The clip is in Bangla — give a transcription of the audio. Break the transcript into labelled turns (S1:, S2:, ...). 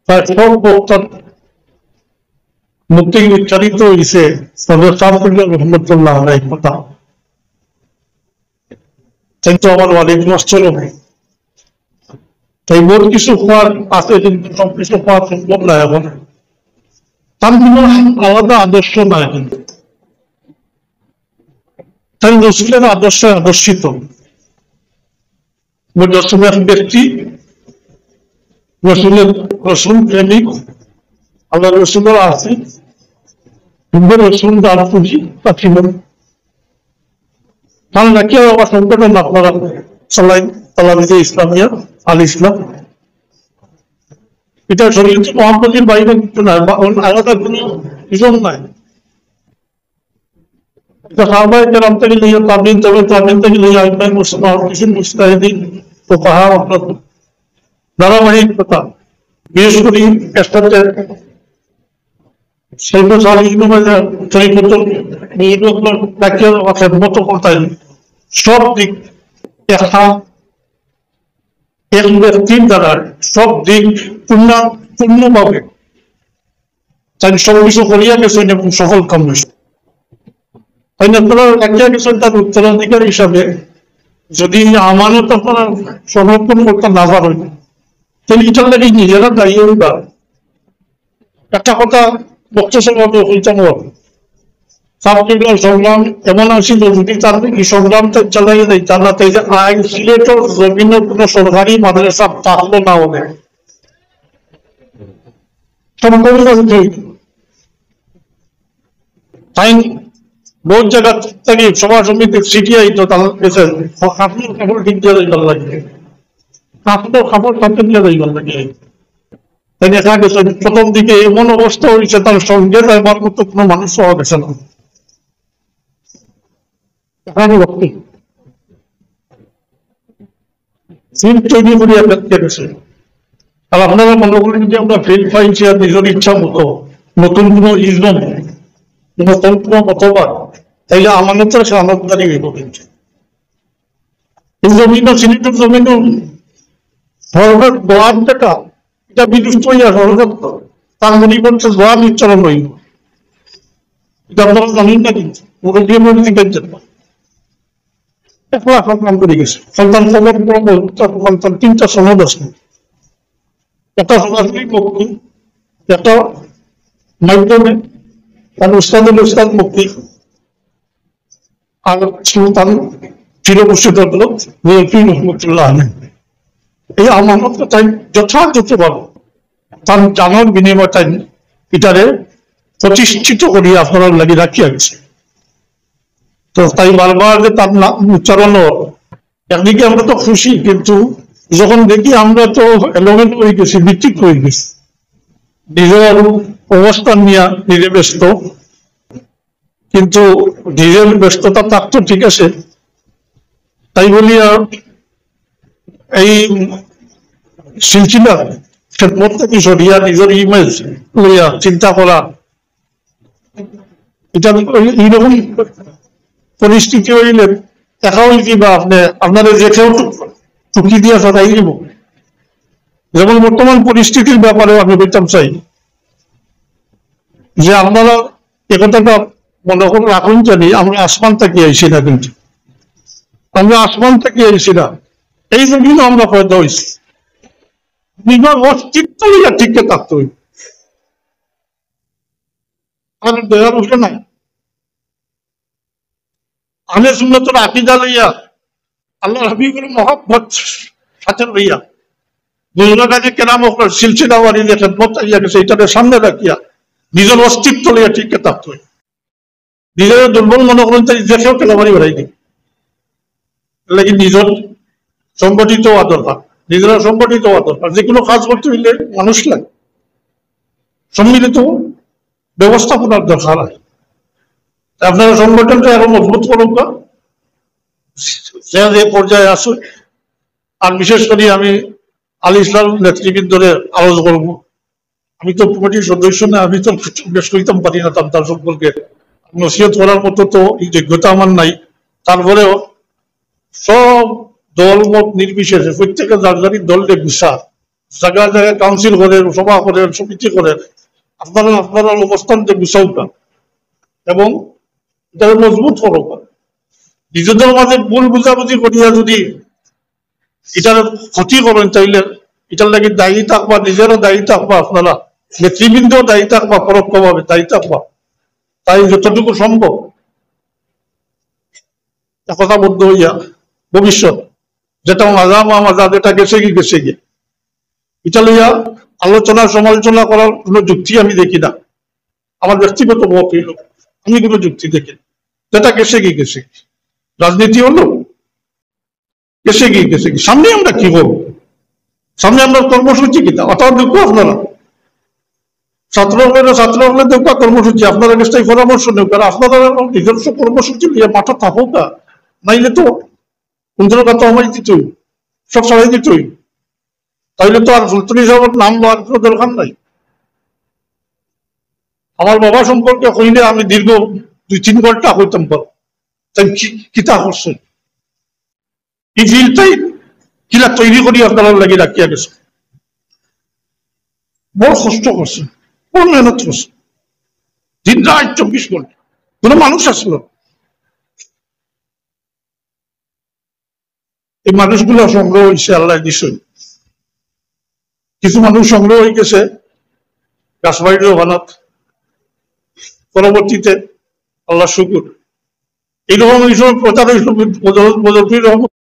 S1: তার সব বক্তার মুক্তি উচ্চারিত হয়েছে রহমতুল্লাহ আলাইহির কথা। তাই তো আমার ওয়ালিকুম আসসালাম। তাই বহুত কিছু হওয়ার আছে, কিন্তু সবকিছু হওয়া সম্ভব না এখন। তার কোনো আলাদা আদর্শ নাই, কিন্তু তাই রসুলের আদর্শে আদর্শিত। রসুল এক ব্যক্তি, রসুল প্রেমিক, আল্লাহ রসুলের আছে, কিন্তু রসুল তার পুঁজি পাঠিল। তার নাকি আমার সংগঠন আপনারা চালাই তালাবিদে ইসলামিয়া আল ইসলাম, এটা শরীয়ত মোহাম্মদের বাইরে কিছু নাই, আলাদা কোনো রিজন নাই। এটা সাহাবায়ে কেরাম থেকে নিয়ে তাবিঈন, তবে তাবিঈন থেকে নিয়ে আইম্মায়ে মুজতাহিদিন ফুকাহা আপনার ধারাবাহিকতা। বিশেষ করে একসাথে সেইফুল সালিহিন খেদমত করতেন। সব দিক এক ব্যক্তির দ্বারা সব দিক পূর্ণভাবে তাই সব কিছু করিয়া গেছেন এবং সফল কাম হয়েছে। তাই আপনারা রাখিয়া গেছেন তার উত্তরাধিকার হিসাবে। যদি আমানত আপনারা সংরক্ষণ করতে না পারেন, তাহলে এটার লাগে নিজেরা দায়ী হইবা। একটা কথা বক্তব্য হইতাম, সংগ্রাম এমন আসিল, যদি তার এই সংগ্রামটা চালাই দেয় তাহলে তাই যে আইন সিলেটের জমিনে কোনো সরকারি মাদ্রাসা থাকলো না হবে, তাই বহু জায়গা থেকে সভা সমিতি সিটি আইতো, তাহলে কাপড় ঠিক দিয়ে যাইবার লাগে, কাপড় কাপড় দিয়ে যাইবার লাগে। তাই দেখা গেছে প্রথম দিকে এমন অবস্থা হয়েছে তার সঙ্গে যাইবার মতো কোনো মানুষ পাওয়া গেছে না। তৈরি করিয়া দেখতে গেছে। আর আপনারা মনে করেন যদি আমরা ফিল্ড পাইছি আর নিজের ইচ্ছা মতো নতুন কোনো ইজম, নতুন কোনো মতবাদ, তাইলে আমানতের সে আমানতদারি হইব। কিন্তু এই জমিনও সিলেটের জমিনও সরকার গোয়ার টাকা এটা বিদুষ্ট হইয়া সরকার তার মনিবন্ধে গোয়া নিচ্ছরণ হইব, এটা আপনারা জানেন না। কিন্তু মুরব্বী জন্য কাম করে গেছে। সন্তান সন্তান তিনটা সনদ আছে, একটা সরাসরি মুক্তি, একটা মাধ্যমে তার উস্তাদুল উস্তাদ মুক্তি, আর সুলতান চিরপুষ্টিত রহমতুল্লাহ। এই আমানতটা তাই যথাযথভাবে তার জানার বিনিময় তাই এটারে প্রতিষ্ঠিত করিয়া আপনারা লাগি রাখিয়া গেছে। তো তাই বারবার যে তার নাম উচ্চারণ, একদিকে আমরা তো খুশি, কিন্তু যখন দেখি আমরা তো এলোমেলো হয়ে গেছি, বিচিত্র হয়ে গেছি, নিজের অবস্থান নিয়ে নিজে ব্যস্ত। কিন্তু নিজের ব্যস্ততা থাকতো ঠিক আছে, তাই বলিয়া এই সিলসিলা খেদমত থেকে সরিয়া নিজের ইমেজ লইয়া চিন্তা করা, এটা এইরকম পরিস্থিতি হইলে দেখা হইল কি বা আপনাদের যে কেউ টুকি দিয়া সদাই দিব। যেমন বর্তমান পরিস্থিতির ব্যাপারে আমি বলতাম চাই যে আপনারা একথাটা মনে করে রাখুন, জানি আমরা আসমান থেকে আইসি না, কিন্তু আমরা আসমান থেকে আইসি না, এই জন্য আমরা পয়দা হয়েছি। নিজের অস্তিত্ব নিয়ে ঠিককে থাকতে হইব, আর দয়ার উঠে নাই। আহলে সুন্নাতের আকীদা লইয়া আল্লাহ হাবিবের মহব্বত সাথে লইয়া বুজুর্গানে কেরাম সিলসিলা ওয়ারিদের খেদমত আইয়া গেছে, এটাকে সামনে রাখিয়া নিজের অস্তিত্ব লইয়া ঠিককে থাকতে হইব। নিজের দুর্বল মনে করেন তাই দেখেও কেলাবারি বেড়াই দিই, লাগি নিজের সংগঠিত হওয়া দরকার, নিজেরা সংগঠিত হওয়া দরকার। যে কোনো কাজ করতে হইলে মানুষ লাগে, সম্মিলিত ব্যবস্থাপনার দরকার হয়। আপনারা সংগঠনটা এখন মজবুত করুন, যে পর্যায়ে আসুন। আর বিশেষ করে আমি আল ইসলাম নেতৃবৃন্দরে আলোচ করব। আমি তো কমিটির সদস্য না, আমি তো বেশ করিতাম পারি না তার সম্পর্কে নসিহত করার মতো তো এই যোগ্যতা আমার নাই। তারপরেও সব দল মত নির্বিশেষে প্রত্যেকের রাজধানীর দলকে বিশ্বাস জায়গায় জায়গায় কাউন্সিল করেন, সভা করেন, সমিতি করেন, আপনারা আপনারা অবস্থানকে গুছাউকা এবং এটাকে মজবুত করবা। নিজেদের মাঝে ভুল বুঝাবুঝি করিয়া যদি এটার ক্ষতি করেন তাইলে এটার লাগে দায়ী থাকবা, নিজেরও দায়ী থাকবা, আপনারা নেতৃবৃন্দ দায়ী থাকবা, পরোক্ষভাবে দায়ী থাকবা। তাই যতটুকু সম্ভব একতাবদ্ধ হইয়া ভবিষ্যৎ যেটা মাজা যেটা গেছে গিয়ে এটা লইয়া আলোচনা সমালোচনা করার কোন যুক্তি আমি দেখি না। আমার ব্যক্তিগত মত হইল আমি কোনো যুক্তি দেখি না। যেটা গেছে কি রাজনীতি হলো গেছে কি সামনে আমরা কি করবো, সামনে আমরা কর্মসূচি কিনা অথবা দেখবো আপনারা ছাত্র হলে দেখবা কর্মসূচি আপনারা কাছে পরামর্শ নেব, কারণ আপনারা নিজস্ব কর্মসূচি নিয়ে মাথা থাকুক না, নাইলে তো কুন্দ্রের কথা আমায় দিতই, সব সবাই দিতই, তাইলে তো আর সুলতানি সাহেবের নাম লওয়ার কোনো দরকার নাই। আমার বাবা সম্পর্কে হইলে আমি দীর্ঘ 2-3 ঘন্টা হইতাম পারো, তাই কিতা করছেন এই ফিল্ডটাই কিলা তৈরি করি আপনারা লাগি রাখিয়া গেছে, বড় কষ্ট করছে, বড় মেহনত করছে, দিন রাত 24 ঘন্টা, কোনো মানুষ আসলো। এই মানুষগুলো সংগ্রহ হয়েছে আল্লাহ দিশই, কিছু মানুষ সংগ্রহ হয়ে গেছে গাছবাড়ির ওখানত, পরবর্তীতে আল্লাহ শুকুর এইরকম এই সময় প্রচার হয়েছিল